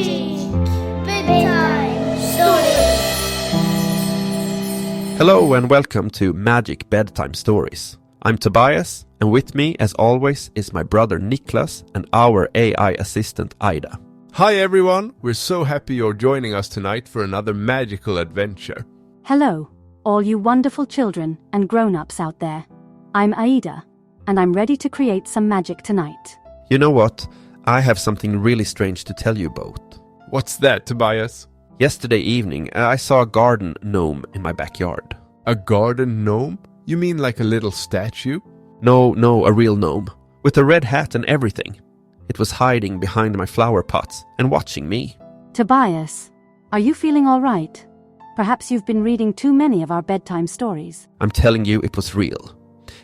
Bedtime Stories. Hello and welcome to Magic Bedtime Stories. I'm Tobias, and with me, as always, is my brother Niklas and our AI assistant Ida. Hi everyone, we're so happy you're joining us tonight for another magical adventure. Hello, all you wonderful children and grown-ups out there. I'm Aida, and I'm ready to create some magic tonight. You know what? I have something really strange to tell you both. What's that, Tobias? Yesterday evening, I saw a garden gnome in my backyard. A garden gnome? You mean like a little statue? No, a real gnome, with a red hat and everything. It was hiding behind my flower pots and watching me. Tobias, are you feeling all right? Perhaps you've been reading too many of our bedtime stories. I'm telling you, it was real.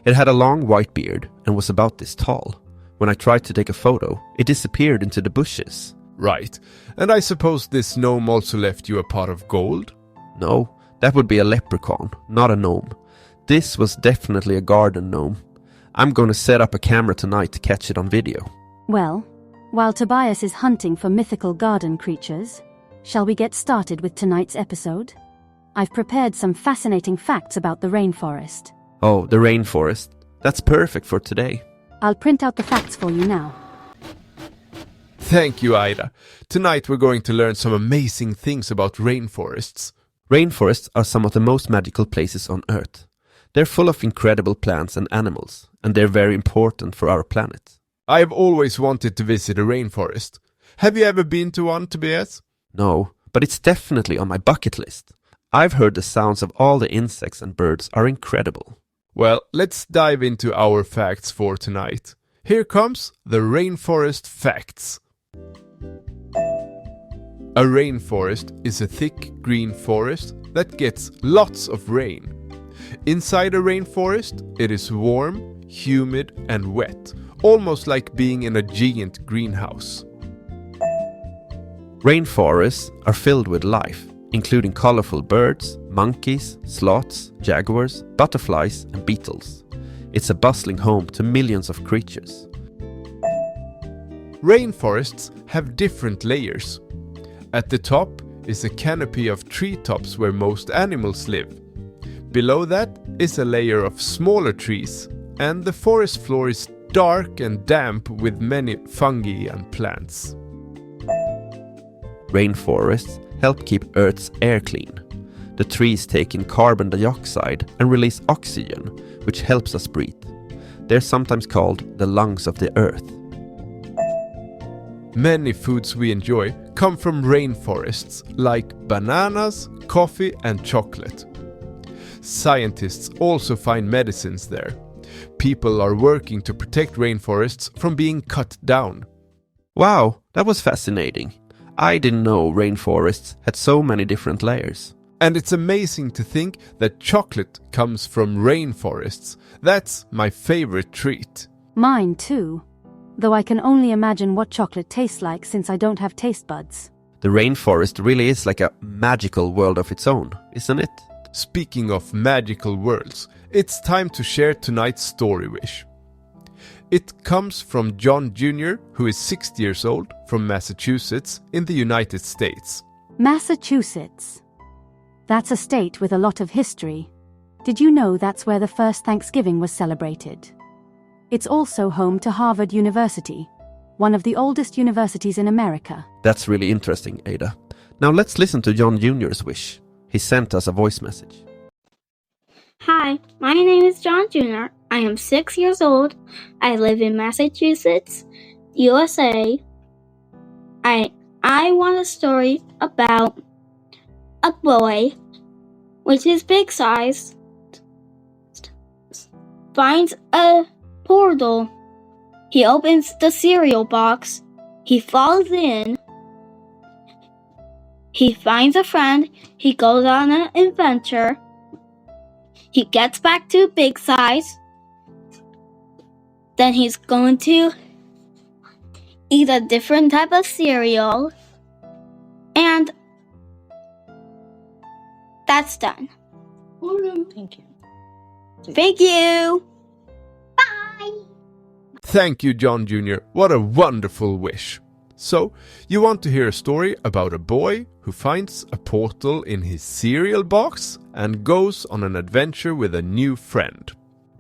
It had a long white beard and was about this tall. When I tried to take a photo, it disappeared into the bushes. Right. And I suppose this gnome also left you a pot of gold? No, that would be a leprechaun, not a gnome. This was definitely a garden gnome. I'm going to set up a camera tonight to catch it on video. Well, while Tobias is hunting for mythical garden creatures, shall we get started with tonight's episode? I've prepared some fascinating facts about the rainforest. Oh, the rainforest. That's perfect for today. I'll print out the facts for you now. Thank you, Ida. Tonight we're going to learn some amazing things about rainforests. Rainforests are some of the most magical places on Earth. They're full of incredible plants and animals, and they're very important for our planet. I have always wanted to visit a rainforest. Have you ever been to one, Tobias? No, but it's definitely on my bucket list. I've heard the sounds of all the insects and birds are incredible. Well, let's dive into our facts for tonight. Here comes the rainforest facts. A rainforest is a thick green forest that gets lots of rain. Inside a rainforest, it is warm, humid and wet, almost like being in a giant greenhouse. Rainforests are filled with life, including colorful birds, monkeys, sloths, jaguars, butterflies and beetles. It's a bustling home to millions of creatures. Rainforests have different layers. At the top is a canopy of treetops where most animals live. Below that is a layer of smaller trees, and the forest floor is dark and damp with many fungi and plants. Rainforests help keep Earth's air clean. The trees take in carbon dioxide and release oxygen, which helps us breathe. They're sometimes called the lungs of the Earth. Many foods we enjoy come from rainforests, like bananas, coffee and chocolate. Scientists also find medicines there. People are working to protect rainforests from being cut down. Wow, that was fascinating. I didn't know rainforests had so many different layers. And it's amazing to think that chocolate comes from rainforests. That's my favorite treat. Mine too, though I can only imagine what chocolate tastes like since I don't have taste buds. The rainforest really is like a magical world of its own, isn't it? Speaking of magical worlds, it's time to share tonight's story wish. It comes from John Jr., who is 60 years old, from Massachusetts in the United States. Massachusetts. That's a state with a lot of history. Did you know that's where the first Thanksgiving was celebrated? It's also home to Harvard University, one of the oldest universities in America. That's really interesting, Ada. Now let's listen to John Jr.'s wish. He sent us a voice message. Hi, my name is John Jr. I am 6 years old. I live in Massachusetts, USA. I want a story about a boy, which is big size, finds a portal. He opens the cereal box. He falls in. He finds a friend. He goes on an adventure. He gets back to big size. Then he's going to eat a different type of cereal. And that's done. Thank you. Thank you. Bye. Thank you, John Jr. What a wonderful wish. So, you want to hear a story about a boy who finds a portal in his cereal box and goes on an adventure with a new friend.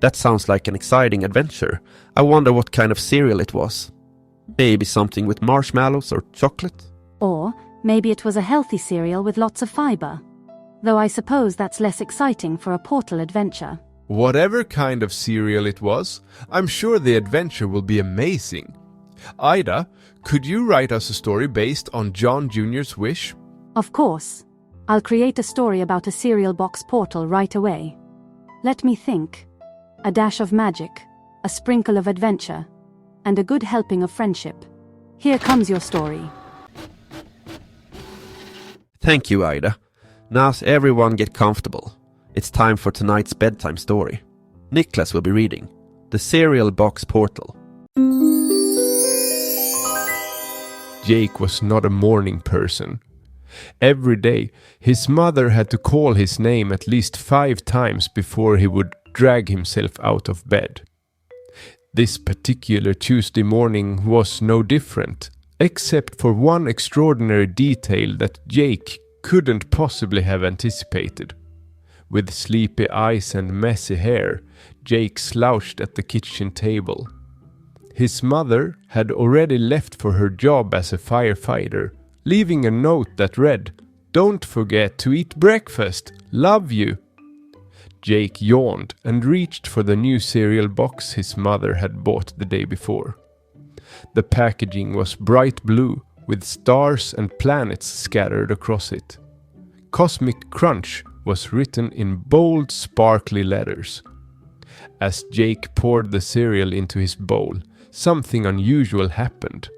That sounds like an exciting adventure. I wonder what kind of cereal it was. Maybe something with marshmallows or chocolate? Or maybe it was a healthy cereal with lots of fiber. Though I suppose that's less exciting for a portal adventure. Whatever kind of cereal it was, I'm sure the adventure will be amazing. Ida, could you write us a story based on John Jr.'s wish? Of course. I'll create a story about a cereal box portal right away. Let me think. A dash of magic, a sprinkle of adventure, and a good helping of friendship. Here comes your story. Thank you, Ida. Now everyone get comfortable. It's time for tonight's bedtime story. Niklas will be reading The Cereal Box Portal. Jake was not a morning person. Every day, his mother had to call his name at least 5 times before he would drag himself out of bed. This particular Tuesday morning was no different, except for one extraordinary detail that Jake couldn't possibly have anticipated. With sleepy eyes and messy hair, Jake slouched at the kitchen table. His mother had already left for her job as a firefighter, leaving a note that read, "Don't forget to eat breakfast. Love you." Jake yawned and reached for the new cereal box his mother had bought the day before. The packaging was bright blue, with stars and planets scattered across it. Cosmic Crunch was written in bold, sparkly letters. As Jake poured the cereal into his bowl, something unusual happened.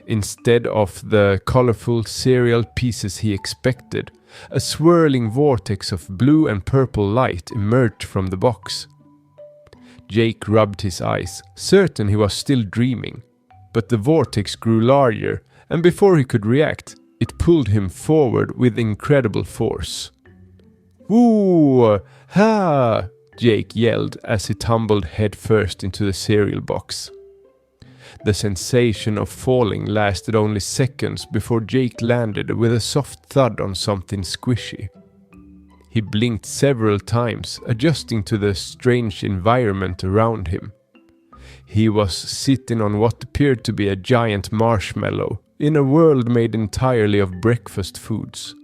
Instead of the colorful cereal pieces he expected, a swirling vortex of blue and purple light emerged from the box. Jake rubbed his eyes, certain he was still dreaming, but the vortex grew larger, and before he could react, it pulled him forward with incredible force. "Woo! Ha!" Jake yelled as he tumbled headfirst into the cereal box. The sensation of falling lasted only seconds before Jake landed with a soft thud on something squishy. He blinked several times, adjusting to the strange environment around him. He was sitting on what appeared to be a giant marshmallow in a world made entirely of breakfast foods.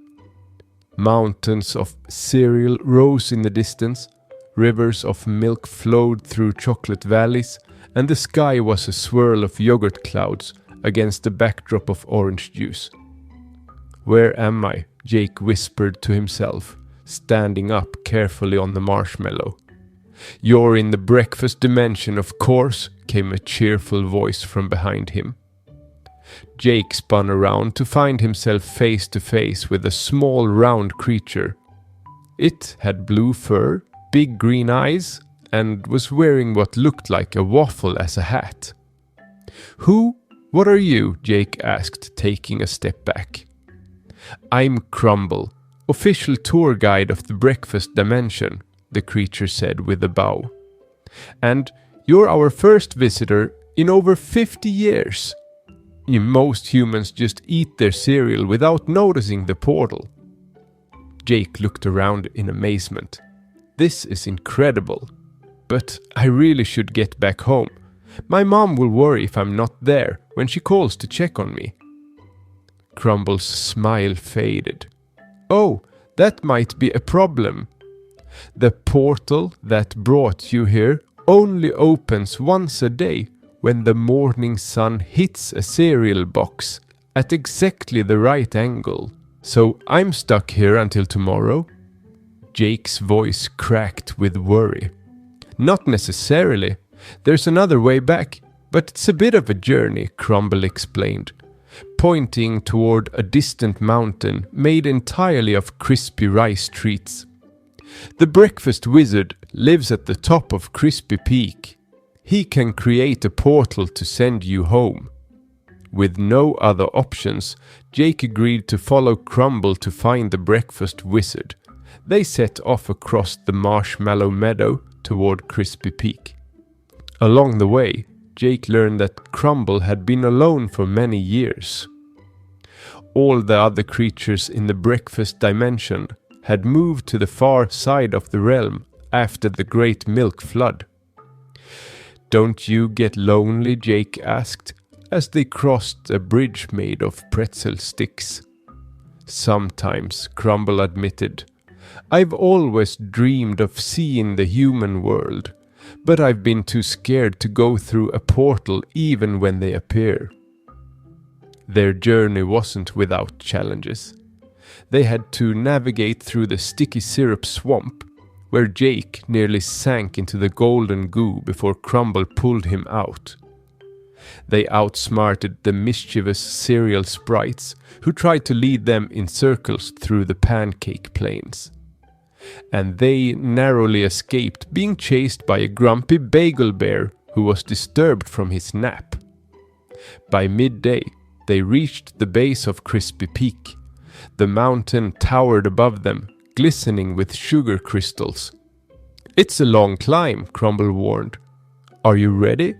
Mountains of cereal rose in the distance, rivers of milk flowed through chocolate valleys, and the sky was a swirl of yogurt clouds against a backdrop of orange juice. "Where am I?" Jake whispered to himself, standing up carefully on the marshmallow. "You're in the breakfast dimension, of course," came a cheerful voice from behind him. Jake spun around to find himself face to face with a small round creature. It had blue fur, big green eyes, and was wearing what looked like a waffle as a hat. What are you?" Jake asked, taking a step back. "I'm Crumble, official tour guide of the breakfast dimension," the creature said with a bow. "And you're our first visitor in over 50 years. Most humans just eat their cereal without noticing the portal." Jake looked around in amazement. "This is incredible. But I really should get back home. My mom will worry if I'm not there when she calls to check on me." Crumble's smile faded. "Oh, that might be a problem. The portal that brought you here only opens once a day when the morning sun hits a cereal box at exactly the right angle. So I'm stuck here until tomorrow?" Jake's voice cracked with worry. "Not necessarily. There's another way back, but it's a bit of a journey," Crumble explained, pointing toward a distant mountain made entirely of crispy rice treats. "The breakfast wizard lives at the top of Crispy Peak. He can create a portal to send you home." With no other options, Jake agreed to follow Crumble to find the breakfast wizard. They set off across the marshmallow meadow toward Crispy Peak. Along the way, Jake learned that Crumble had been alone for many years. All the other creatures in the breakfast dimension had moved to the far side of the realm after the Great Milk Flood. "Don't you get lonely?" Jake asked, as they crossed a bridge made of pretzel sticks. "Sometimes," Crumble admitted. "I've always dreamed of seeing the human world, but I've been too scared to go through a portal even when they appear." Their journey wasn't without challenges. They had to navigate through the sticky syrup swamp, where Jake nearly sank into the golden goo before Crumble pulled him out. They outsmarted the mischievous cereal sprites who tried to lead them in circles through the pancake plains. And they narrowly escaped being chased by a grumpy bagel bear who was disturbed from his nap. By midday, they reached the base of Crispy Peak. The mountain towered above them, glistening with sugar crystals. "It's a long climb," Crumble warned. "Are you ready?"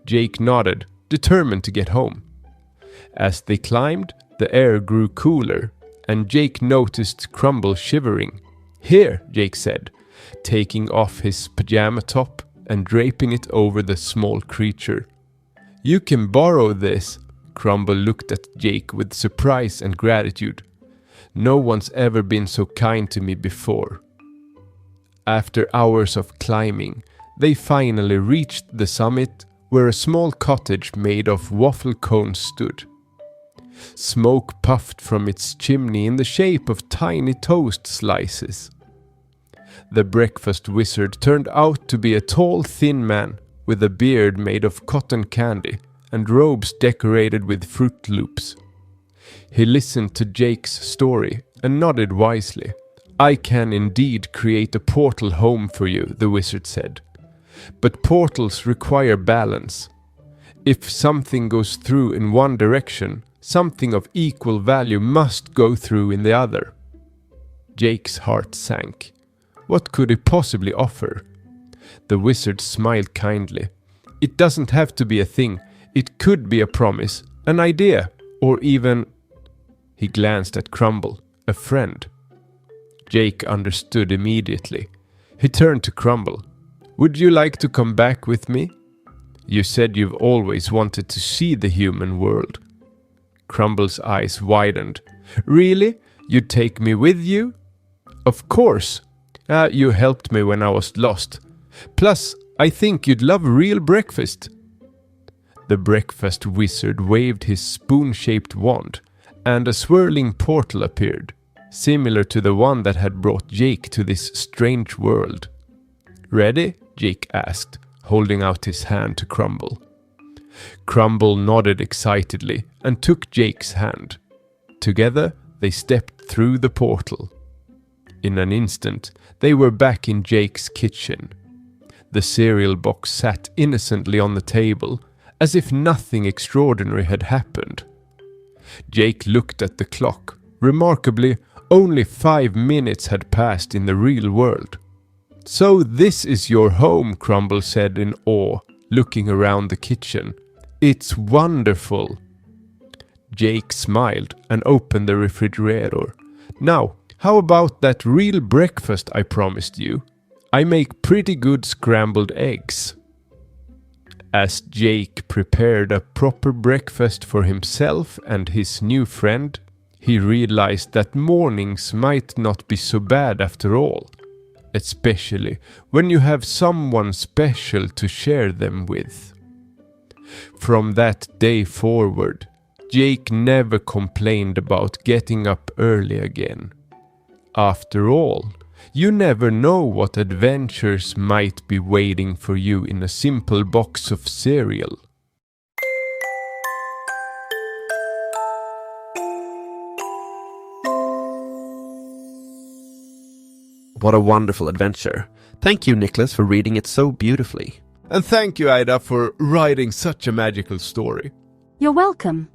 Jake nodded, determined to get home. As they climbed, the air grew cooler, and Jake noticed Crumble shivering. "Here," Jake said, taking off his pajama top and draping it over the small creature. "You can borrow this." Crumble looked at Jake with surprise and gratitude. "No one's ever been so kind to me before." After hours of climbing, they finally reached the summit, where a small cottage made of waffle cones stood. Smoke puffed from its chimney in the shape of tiny toast slices. The breakfast wizard turned out to be a tall, thin man with a beard made of cotton candy and robes decorated with Fruit Loops. He listened to Jake's story and nodded wisely. "I can indeed create a portal home for you," the wizard said. "But portals require balance. If something goes through in one direction, something of equal value must go through in the other." Jake's heart sank. What could he possibly offer? The wizard smiled kindly. "It doesn't have to be a thing. It could be a promise, an idea, or even..." He glanced at Crumble, a friend. Jake understood immediately. He turned to Crumble. "Would you like to come back with me? You said you've always wanted to see the human world." Crumble's eyes widened. "Really? You'd take me with you?" "Of course. You helped me when I was lost. Plus, I think you'd love real breakfast." The breakfast wizard waved his spoon-shaped wand, and a swirling portal appeared, similar to the one that had brought Jake to this strange world. "Ready?" Jake asked, holding out his hand to Crumble. Crumble nodded excitedly and took Jake's hand. Together, they stepped through the portal. In an instant, they were back in Jake's kitchen. The cereal box sat innocently on the table, as if nothing extraordinary had happened. Jake looked at the clock. Remarkably, only 5 minutes had passed in the real world. "So this is your home," Crumble said in awe, looking around the kitchen. "It's wonderful." Jake smiled and opened the refrigerator. "Now, how about that real breakfast I promised you? I make pretty good scrambled eggs." As Jake prepared a proper breakfast for himself and his new friend, he realized that mornings might not be so bad after all, especially when you have someone special to share them with. From that day forward, Jake never complained about getting up early again. After all, you never know what adventures might be waiting for you in a simple box of cereal. What a wonderful adventure. Thank you, Nicholas, for reading it so beautifully. And thank you, Ida, for writing such a magical story. You're welcome.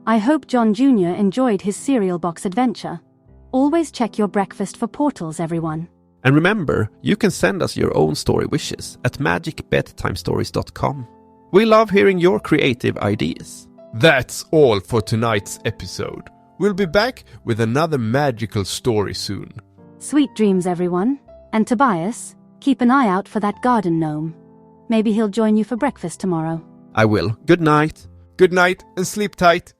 I hope John Jr. enjoyed his cereal box adventure. Always check your breakfast for portals, everyone. And remember, you can send us your own story wishes at magicbedtimestories.com. We love hearing your creative ideas. That's all for tonight's episode. We'll be back with another magical story soon. Sweet dreams, everyone. And Tobias, keep an eye out for that garden gnome. Maybe he'll join you for breakfast tomorrow. I will. Good night. Good night and sleep tight.